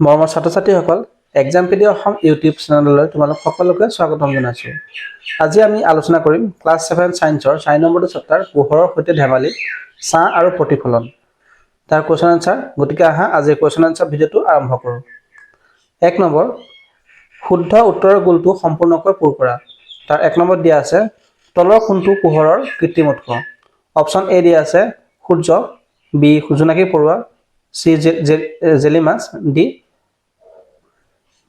মৰমৰ ছাত্ৰ-ছাত্ৰীসকল, এক্সামপিডিয়া অসম ইউটিউব চেনেললৈ তোমালোক সকলোকে স্বাগতম জনাইছোঁ। আজি আমি আলোচনা কৰিম ক্লাছ 7 ছায়েন্সৰ 4 নম্বৰটো চেপ্টাৰ পোহৰৰ সৈতে ধেমালি, ছাঁ আৰু প্ৰতিফলন। তাৰ কুৱেশ্যন আনসাৰ। গতিকে আহা আজি কুৱেশ্যন আনসাৰ ভিডিঅ'টো আৰম্ভ কৰোঁ। 1 নম্বৰ, শুদ্ধ উত্তৰৰ গোলটো সম্পূৰ্ণকৈ পূৰ কৰা। তাৰ 1 নম্বৰত দিয়া আছে তলৰ কোনটো পোহৰৰ কৃত্ৰিম উৎস। অপশ্যন এ দিয়া আছে সূৰ্য, বি জোনাকী পৰুৱা, চি জেলি মাছ, ডি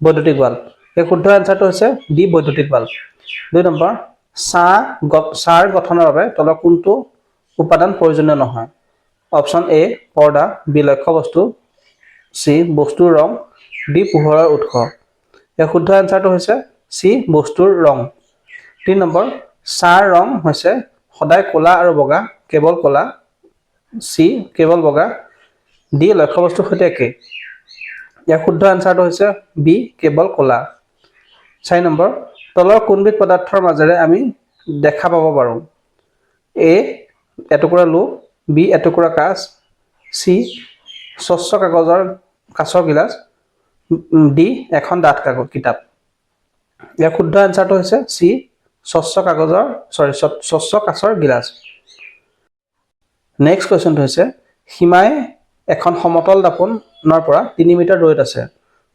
বৈদ্যুতিক বাল্ব। এই শুদ্ধ এনসাৰটো হৈছে ডি বৈদ্যুতিক বাল্ব। 2 নম্বৰ, ছাঁৰ গঠনৰ বাবে তলৰ কোনটো উপাদান প্ৰয়োজনীয় নহয়। অপশ্যন এ পৰ্দা, বি লক্ষ্যবস্তু, চি বস্তুৰ ৰং, ডি পোহৰৰ উৎস। এই শুদ্ধ এনসাৰটো হৈছে চি বস্তুৰ ৰং। 3 নম্বৰ, ছাঁৰ ৰং হৈছে সদায় ক'লা আৰু বগা, কেৱল ক'লা, চি কেৱল বগা, ডি লক্ষ্যবস্তুৰ সৈতে একে। ইয়াৰ শুদ্ধ এনসাৰটো হৈছে বি কেৱল ক'লা। 4 নম্বৰ, তলৰ কোনবিধ পদাৰ্থৰ মাজেৰে আমি দেখা পাব পাৰোঁ। এ এটুকুৰা লো, বি এটুকুৰা কাঁচ, চি স্বচ্ছ কাঁচৰ গিলাচ, ডি এখন ডাঠ কিতাপ। ইয়াৰ শুদ্ধ এনসাৰটো হৈছে চি স্বচ্ছ কাঁচৰ গিলাচ। নেক্সট কুৱেশ্যনটো হৈছে সীমাই এখন সমতল দাপোনৰ পৰা 3 মিটাৰ দূৰত আছে।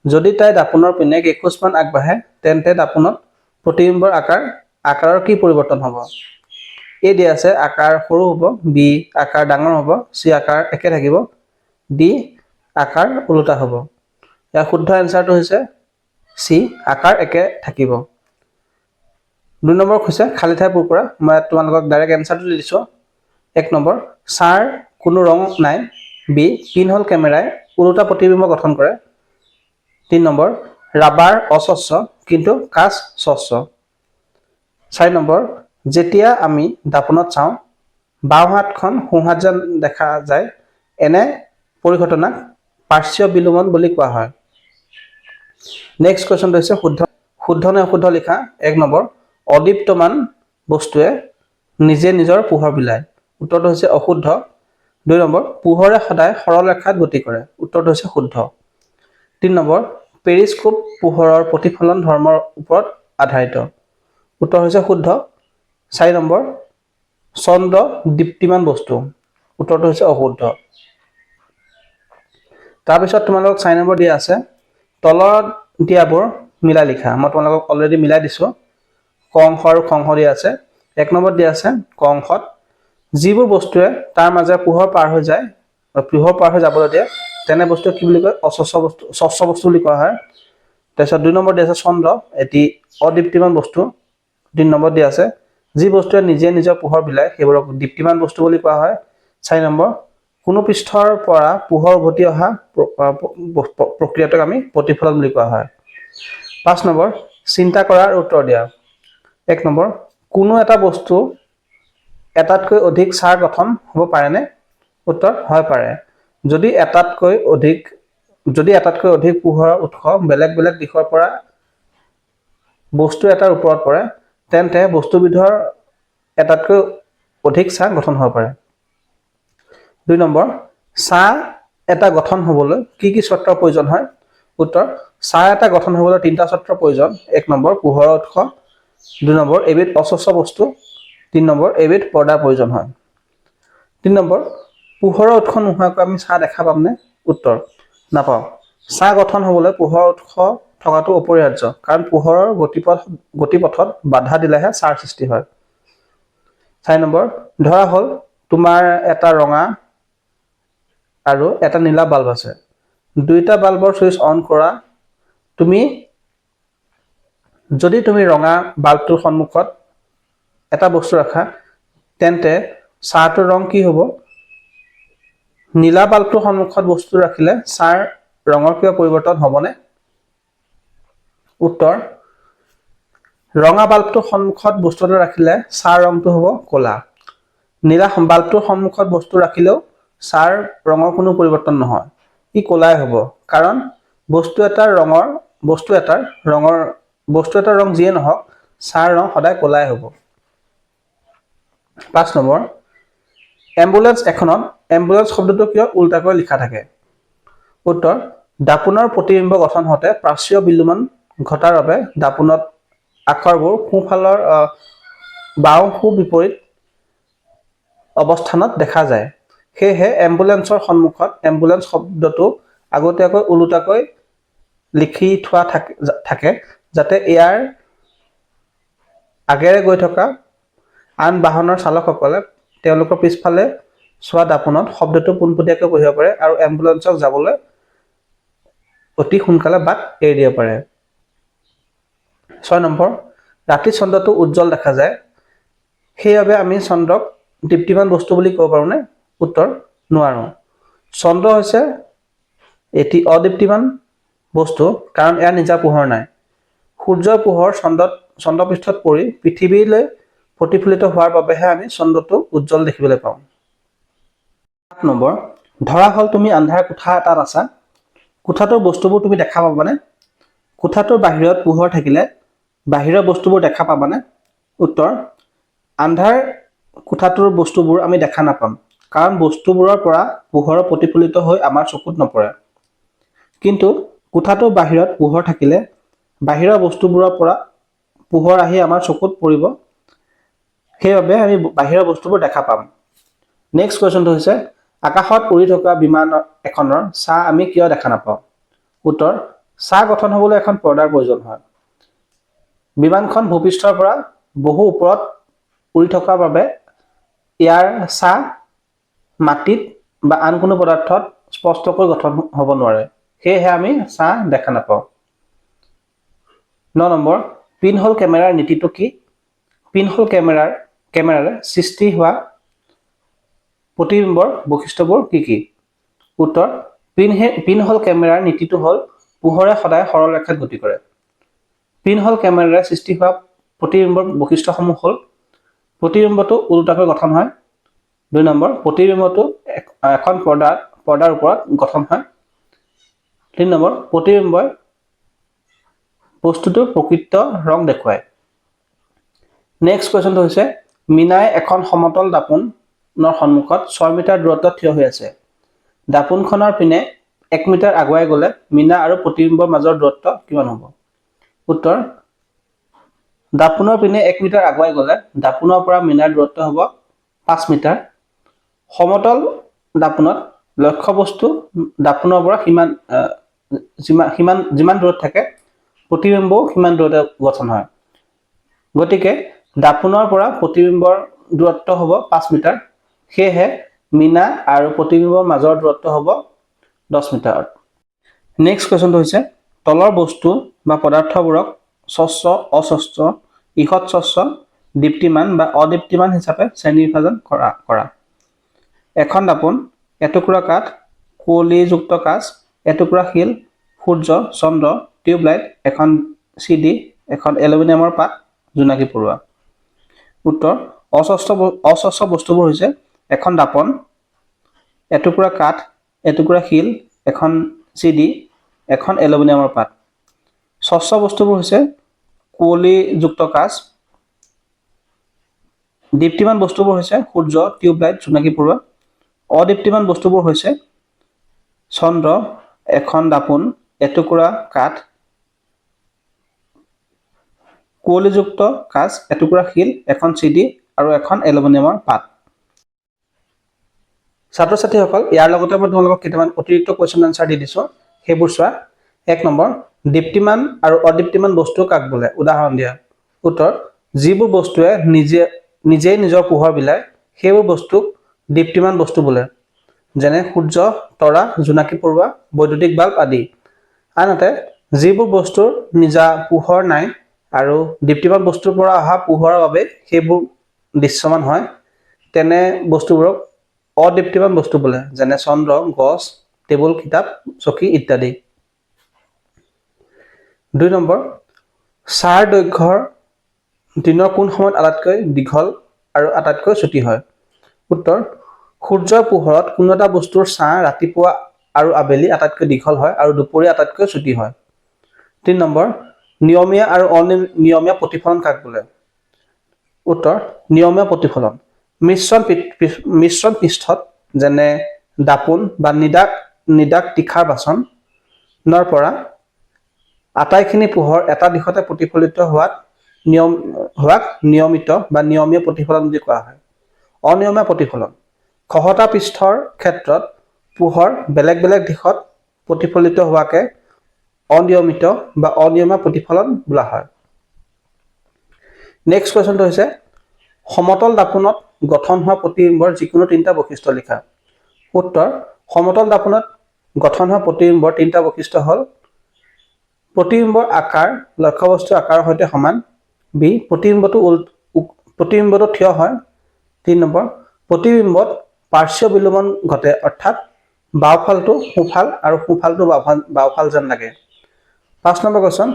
যদি তাই দাপোনৰ পিনে 21 মান আগবাঢ়ে তেন্তে দাপোনত প্ৰতিবিম্বৰ আকাৰৰ কি পৰিৱৰ্তন হ'ব। এ দিয়া আছে আকাৰ সৰু হ'ব, বি আকাৰ ডাঙৰ হ'ব, চি আকাৰ একে থাকিব, ডি আকাৰ ওলোটা হ'ব। ইয়াৰ শুদ্ধ এনসাৰটো হৈছে চি আকাৰ একে থাকিব। 2 নম্বৰ হৈছে খালী ঠাই পূৰ কৰা। মই তোমালোকক ডাইৰেক্ট এনসাৰটো দি দিছোঁ। 1 নম্বৰ, ছাঁৰ কোনো ৰং নাই, বি পিনহ'ল কেমেৰাই ওলোটা প্ৰতিবিম্ব গঠন কৰে। 3 নম্বৰ, ৰাবাৰ অস্বচ্ছ কিন্তু কাঁচ স্বচ্ছ। 4 নম্বৰ, যেতিয়া আমি দাপোনত চাওঁ বাওঁ হাতখন সোঁহাত যেন দেখা যায়, এনে পৰিঘটনাক পাৰ্শ্বীয় বিলোমন বুলি কোৱা হয়। নেক্সট কুৱেশ্যনটো হৈছে শুদ্ধ নে অশুদ্ধ লিখা। 1 নম্বৰ, অদীপ্তমান বস্তুৱে নিজে নিজৰ পোহৰ বিলায়। উত্তৰটো হৈছে অশুদ্ধ। 2 নম্বৰ, পোহৰে সদায় সৰল ৰেখাত গতি কৰে। উত্তৰটো হৈছে শুদ্ধ। 3 নম্বৰ, পেৰিস্কোপ পোহৰৰ প্ৰতিফলন ধৰ্মৰ ওপৰত আধাৰিত। উত্তৰ হৈছে শুদ্ধ। 4 নম্বৰ, চন্দ্ৰ দীপ্তিমান বস্তু। উত্তৰটো হৈছে অশুদ্ধ। তাৰপিছত তোমালোকক 4 নম্বৰ দিয়া আছে তলত দিয়াবোৰ মিলাই লিখা। মই তোমালোকক অলৰেডি মিলাই দিছোঁ। ক অংশ আৰু খ অংশ দিয়া আছে। 1 নম্বৰত দিয়া আছে ক অংশত যিবোৰ বস্তুৱে তাৰ মাজেৰে পোহৰ পাৰ হৈ যাবলৈ দিয়ে তেনে বস্তু কি বুলি কয়, স্বচ্ছ বস্তু বুলি কোৱা হয়। তাৰপিছত 2 নম্বৰ দিয়া আছে চন্দ্ৰ এটি অদীপ্তিমান বস্তু। 3 নম্বৰ দিয়া আছে যি বস্তুৱে নিজে নিজৰ পোহৰ বিলায় সেইবোৰক দীপ্তিমান বস্তু বুলি কোৱা হয়। 4 নম্বৰ, কোনো পৃষ্ঠৰ পৰা পোহৰ উভতি অহা প্ৰক্ৰিয়াটোক আমি প্ৰতিফলন বুলি কোৱা হয়। 5 নম্বৰ, চিন্তা কৰাৰ উত্তৰ দিয়া। 1 নম্বৰ, কোনো এটা বস্তু এটাতকৈ অধিক ছাঁৰ গঠন হ'ব পাৰেনে। উত্তৰ হয় পাৰে। যদি এটাতকৈ অধিক পোহৰৰ উৎস বেলেগ বেলেগ দিশৰ পৰা বস্তু এটাৰ ওপৰত পৰে তেন্তে বস্তুবিধৰ এটাতকৈ অধিক ছাঁ গঠন হ'ব পাৰে। 2 নম্বৰ, ছাঁ এটা গঠন হ'বলৈ কি কি চৰ্তৰ প্ৰয়োজন হয়। উত্তৰ, ছাঁ এটা গঠন হ'বলৈ 3টা চৰ্তৰ প্ৰয়োজন। 1 নম্বৰ, পোহৰৰ উৎস। 2 নম্বৰ, এবিধ অস্বচ্ছ বস্তু। 3 নম্বৰ, এবিধ পৰ্দাৰ প্ৰয়োজন হয়। 3 নম্বৰ, পোহৰৰ উৎস নোহোৱাকৈ আমি ছাঁ দেখা পামনে। উত্তৰ, নাপাওঁ। ছাঁ গঠন হ'বলৈ পোহৰৰ উৎস থকাটো অপৰিহাৰ্য, কাৰণ পোহৰৰ গতিপথত বাধা দিলেহে ছাঁৰ সৃষ্টি হয়। 4 নম্বৰ, ধৰা হ'ল তোমাৰ এটা ৰঙা আৰু এটা নীলা বাল্ব আছে। 2টা বাল্বৰ চুইচ অন কৰা। যদি তুমি ৰঙা বাল্বটোৰ সন্মুখত এটা বস্তু ৰাখা তেন্তে ছাঁটোৰ ৰং কি হ'ব। নীলা বাল্বটোৰ সন্মুখত বস্তু ৰাখিলে ছাঁৰ ৰঙৰ কিবা পৰিৱৰ্তন হ'বনে। উত্তৰ, ৰঙা বাল্বটোৰ সন্মুখত বস্তু এটা ৰাখিলে ছাঁৰ ৰংটো হ'ব ক'লা। নীলা বাল্বটোৰ সন্মুখত বস্তু ৰাখিলেও ছাঁৰ ৰঙৰ কোনো পৰিৱৰ্তন নহয়, ই ক'লাই হ'ব, কাৰণ বস্তু এটাৰ ৰং যিয়ে নহওক ছাঁৰ ৰং সদায় ক'লাই হ'ব। 5 নম্বৰ, এম্বুলেন্স এখনত এম্বুলেন্স শব্দটো কিয় উল্টাকৈ লিখা থাকে। উত্তৰ, দাপোনৰ প্ৰতিবিম্ব গঠন হওঁতে প্ৰাচ্যীয় বিলোমন ঘটাৰ বাবে দাপোনত আখৰবোৰ সোঁফালৰ বাওঁ সু বিপৰীত অৱস্থানত দেখা যায়। সেয়েহে এম্বুলেন্সৰ সন্মুখত এম্বুলেন্স শব্দটো আগতীয়াকৈ ওলোটাকৈ লিখি থোৱা থাকে যাতে ইয়াৰ আগেৰে গৈ থকা আন বাহনৰ চালকসকলে তেওঁলোকৰ পিছফালে চোৱা দাপোনত শব্দটো পোনপটীয়াকৈ পঢ়িব পাৰে আৰু এম্বুলেন্সক যাবলৈ অতি সোনকালে বাট এৰি দিব পাৰে। 6 নম্বৰ, ৰাতি চন্দ্ৰটো উজ্জ্বল দেখা যায়, সেইবাবে আমি চন্দ্ৰক দীপ্তিমান বস্তু বুলি ক'ব পাৰোঁনে? উত্তৰ, নোৱাৰোঁ। চন্দ্ৰ হৈছে এটি অদীপ্তিমান বস্তু কাৰণ ইয়াৰ নিজা পোহৰ নাই। সূৰ্যৰ পোহৰ চন্দ্ৰপৃষ্ঠত পৰি পৃথিৱীলৈ প্ৰতিফলিত হোৱাৰ বাবেহে আমি চন্দ্ৰটো উজ্জ্বল দেখিবলৈ পাওঁ। 7 নম্বৰ, ধৰা হ'ল তুমি আন্ধাৰ কোঠা এটাত আছা। কোঠাটোৰ বস্তুবোৰ তুমি দেখা পাবানে? কোঠাটোৰ বাহিৰত পোহৰ থাকিলে বাহিৰৰ বস্তুবোৰ দেখা পাবানে? উত্তৰ, আন্ধাৰ কোঠাটোৰ বস্তুবোৰ আমি দেখা নাপাম কাৰণ বস্তুবোৰৰ পৰা পোহৰ প্ৰতিফলিত হৈ আমাৰ চকুত নপৰে। কিন্তু কোঠাটোৰ বাহিৰত পোহৰ থাকিলে বাহিৰৰ বস্তুবোৰৰ পৰা পোহৰ আহি আমাৰ চকুত পৰিব, সেইবাবে আমি বাহিৰৰ বস্তুবোৰ দেখা পাম। নেক্সট কুৱেশ্যনটো হৈছে, আকাশত উৰি থকা বিমান এখনৰ ছাঁ আমি কিয় দেখা নাপাওঁ? উত্তৰ, ছাঁ গঠন হ'বলৈ এখন পৰ্দাৰ প্ৰয়োজন হয়। বিমানখন ভূপৃষ্ঠৰ পৰা বহু ওপৰত উৰি থকাৰ বাবে ইয়াৰ ছাঁ মাটিত বা আন কোনো পদাৰ্থত স্পষ্টকৈ গঠন হ'ব নোৱাৰে, সেয়েহে আমি ছাঁ দেখা নাপাওঁ। 9 নম্বৰ, পিনহোল কেমেৰাৰ নীতিটো কি? পিনহোল কেমেৰাৰে সৃষ্টি হোৱা প্ৰতিবিম্বৰ বৈশিষ্ট্যবোৰ কি কি? উত্তৰ, পিনহোল কেমেৰাৰ নীতিটো হ'ল পোহৰে সদায় সৰল ৰেখাত গতি কৰে। পিনহোল কেমেৰাৰে সৃষ্টি হোৱা প্ৰতিবিম্বৰ বৈশিষ্ট্যসমূহ হ'ল প্ৰতিবিম্বটো ওলোটাকৈ গঠন হয়। 2 নম্বৰ, প্ৰতিবিম্বটো এখন পৰ্দাৰ ওপৰত গঠন হয়। 3 নম্বৰ, প্ৰতিবিম্বই বস্তুটোৰ প্ৰকৃত ৰং দেখুৱায়। নেক্সট কুৱেশ্যনটো হৈছে, মীনাই এখন সমতল দাপোনৰ সন্মুখত 6 মিটাৰ দূৰত্বত থিয় হৈ আছে। দাপোনখনৰ পিনে 1 মিটাৰ আগুৱাই গ'লে মীনা আৰু প্ৰতিবিম্বৰ মাজৰ দূৰত্ব কিমান হ'ব? উত্তৰ, দাপোনৰ পিনে 1 মিটাৰ আগুৱাই গ'লে দাপোনৰ পৰা মীনাৰ দূৰত্ব হ'ব 5 মিটাৰ। সমতল দাপোনত লক্ষ্য বস্তু দাপোনৰ পৰা যিমান দূৰত থাকে প্ৰতিবিম্বও সিমান দূৰতে গঠন হয়। গতিকে দাপোনৰ পৰা প্ৰতিবিম্বৰ দূৰত্ব হ'ব 5 মিটাৰ, সেয়েহে মীনা আৰু প্ৰতিবিম্বৰ মাজৰ দূৰত্ব হ'ব 10 মিটাৰ। নেক্সট কুৱেশ্যনটো হৈছে, তলৰ বস্তু বা পদাৰ্থবোৰক স্বচ্ছ, অস্বচ্ছ, ঈষৎ স্বচ্ছ, দীপ্তিমান বা অদীপ্তিমান হিচাপে শ্ৰেণীবিভাজন কৰা। এখন দাপোন, এটুকুৰা কাঠ, কুঁৱলীযুক্ত কাঁচ, এটুকুৰা শিল, সূৰ্য, চন্দ্ৰ, টিউবলাইট, এখন CD, এখন এলুমিনিয়ামৰ পাত, জোনাকী পৰুৱা। উত্তৰ, অস্বচ্ছ বস্তুবোৰ হৈছে এখন দাপোন, এটুকুৰা কাঠ, এটুকুৰা শিল, এখন CD, এখন এলুমিনিয়ামৰ পাত। স্বচ্ছ বস্তুবোৰ হৈছে কুঁৱলীযুক্ত কাঁচ। দীপ্তিমান বস্তুবোৰ হৈছে সূৰ্য, টিউবলাইট, জোনাকী পৰুৱা। অদীপ্তিমান বস্তুবোৰ হৈছে চন্দ্ৰ, এখন দাপোন, এটুকুৰা কাঠ, কুঁৱলীযুক্ত কাঁচ, এটুকুৰা শিল, এখন CD আৰু এখন এলুমিনিয়ামৰ পাত। ছাত্ৰ ছাত্ৰীসকল, ইয়াৰ লগতে মই তোমালোকক কেইটামান অতিৰিক্ত কুৱেশ্যন আনচাৰ দি দিছোঁ, সেইবোৰ চোৱা। 1 নম্বৰ, দীপ্তিমান আৰু অদীপ্তিমান বস্তু কাক বোলে? উদাহৰণ দিয়া। উত্তৰ, যিবোৰ বস্তুৱে নিজেই নিজৰ পোহৰ বিলায় সেইবোৰ বস্তুক দীপ্তিমান বস্তু বোলে, যেনে সূৰ্য, তৰা, জোনাকী পৰুৱা, বৈদ্যুতিক বাল্ব আদি। আনহাতে যিবোৰ বস্তুৰ নিজা পোহৰ নাই আৰু দীপ্তিমান বস্তুৰ পৰা অহা পোহৰৰ বাবে সেইবোৰ দৃশ্যমান হয়, তেনে বস্তুবোৰক অদীপ্তিমান বস্তু বোলে, যেনে চন্দ্ৰ, গছ, টেবুল, কিতাপ, চকী ইত্যাদি। 2 নম্বৰ, ছাঁৰ দৈৰ্ঘ্য দিনৰ কোন সময়ত আটাইতকৈ দীঘল আৰু আটাইতকৈ চুটি হয়? উত্তৰ, সূৰ্যৰ পোহৰত কোনো এটা বস্তুৰ ছাঁ ৰাতিপুৱা আৰু আবেলি আটাইতকৈ দীঘল হয় আৰু দুপৰীয়া আটাইতকৈ চুটি হয়। 3 নম্বৰ, নিয়মীয়া আৰু অনিয়মীয়া প্ৰতিফলন কাক বোলে? উত্তৰ, নিয়মীয়া প্ৰতিফলন মিশ্ৰণ পৃষ্ঠত, যেনে দাপোন বা নিদাক তীখাৰ বাচন, নৰ পৰা আটাইখিনি পোহৰ এটা দিশতে প্ৰতিফলিত হোৱাক নিয়মিত বা নিয়মীয় প্ৰতিফলন বুলি কোৱা হয়। অনিয়মীয়া প্ৰতিফলন খহটা পৃষ্ঠৰ ক্ষেত্ৰত পোহৰ বেলেগ বেলেগ দিশত প্ৰতিফলিত হোৱাকে অনিয়মিত বা অনিয়মীয়া প্ৰতিফলন বোলা হয়। নেক্সট কুৱেশ্যনটো হৈছে সমতল দাপোণত গঠন হোৱা প্ৰতিবিম্বৰ যিকোনো তিনিটা বৈশিষ্ট্য লিখা। উত্তৰ সমতল দাপোণত গঠন হোৱা প্ৰতিবিম্বৰ তিনিটা বৈশিষ্ট্য হ'ল প্ৰতিবিম্বৰ আকাৰ লক্ষ্যবস্তুৰ আকাৰৰ সৈতে সমান, বি প্ৰতিবিম্বটো থিয় হয়, 3 নম্বৰ প্ৰতিবিম্বত পাৰ্শ্বীয় বিলোমন ঘটে অৰ্থাৎ বাওঁফালটো সোঁফাল আৰু সোঁফালটো বাওঁফাল যেন লাগে। 5 নম্বৰ কুৱেশ্যন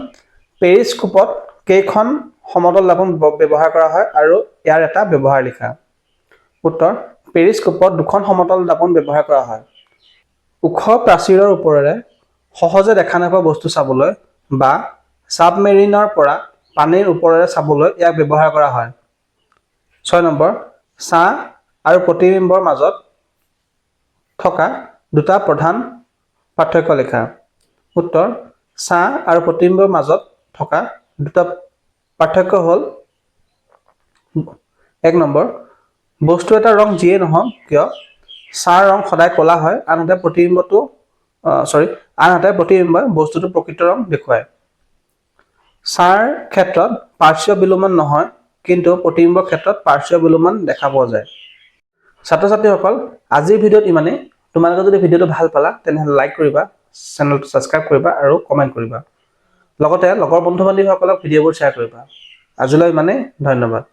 পেৰিস্কোপত কেইখন সমতল দাপোণ ব্যৱহাৰ কৰা হয় আৰু ইয়াৰ এটা ব্যৱহাৰ লিখা। উত্তৰ পেৰিস্কোপত 2খন সমতল দাপোণ ব্যৱহাৰ কৰা হয়। ওখ প্ৰাচীৰৰ ওপৰেৰে সহজে দেখা নোপোৱা বস্তু চাবলৈ বা ছাবমেৰিনৰ পৰা পানীৰ ওপৰেৰে চাবলৈ ইয়াক ব্যৱহাৰ কৰা হয়। 6 নম্বৰ ছাঁ আৰু প্ৰতিবিম্বৰ মাজত থকা দুটা প্ৰধান পাৰ্থক্য লিখা। উত্তৰ ছাঁ আৰু প্ৰতিবিম্বৰ মাজত থকা দুটা পাৰ্থক্য হ'ল 1 নম্বৰ বস্তু এটা ৰং যিয়ে নহওক কিয় ছাঁৰ ৰং সদায় ক'লা হয়, আনহাতে প্ৰতিবিম্বই বস্তুটো প্ৰকৃত ৰং দেখুৱায়। ছাঁৰ ক্ষেত্ৰত পাৰ্শ্বীয় বিলোমন নহয়, কিন্তু প্ৰতিবিম্বৰ ক্ষেত্ৰত পাৰ্শ্বীয় বিলোমন দেখা পোৱা যায়। ছাত্ৰ ছাত্ৰীসকল আজিৰ ভিডিঅ'ত ইমানেই। তোমালোকে যদি ভিডিঅ'টো ভাল পালা তেনেহ'লে লাইক কৰিবা, চেনেলটো ছাবস্ক্ৰাইব কৰিবা আৰু কমেণ্ট কৰিবা। লগতে লগৰ বন্ধু বান্ধৱীসকলক ভিডিঅ'বোৰ শ্বেয়াৰ কৰিবা। আজিলৈ ইমানেই, ধন্যবাদ।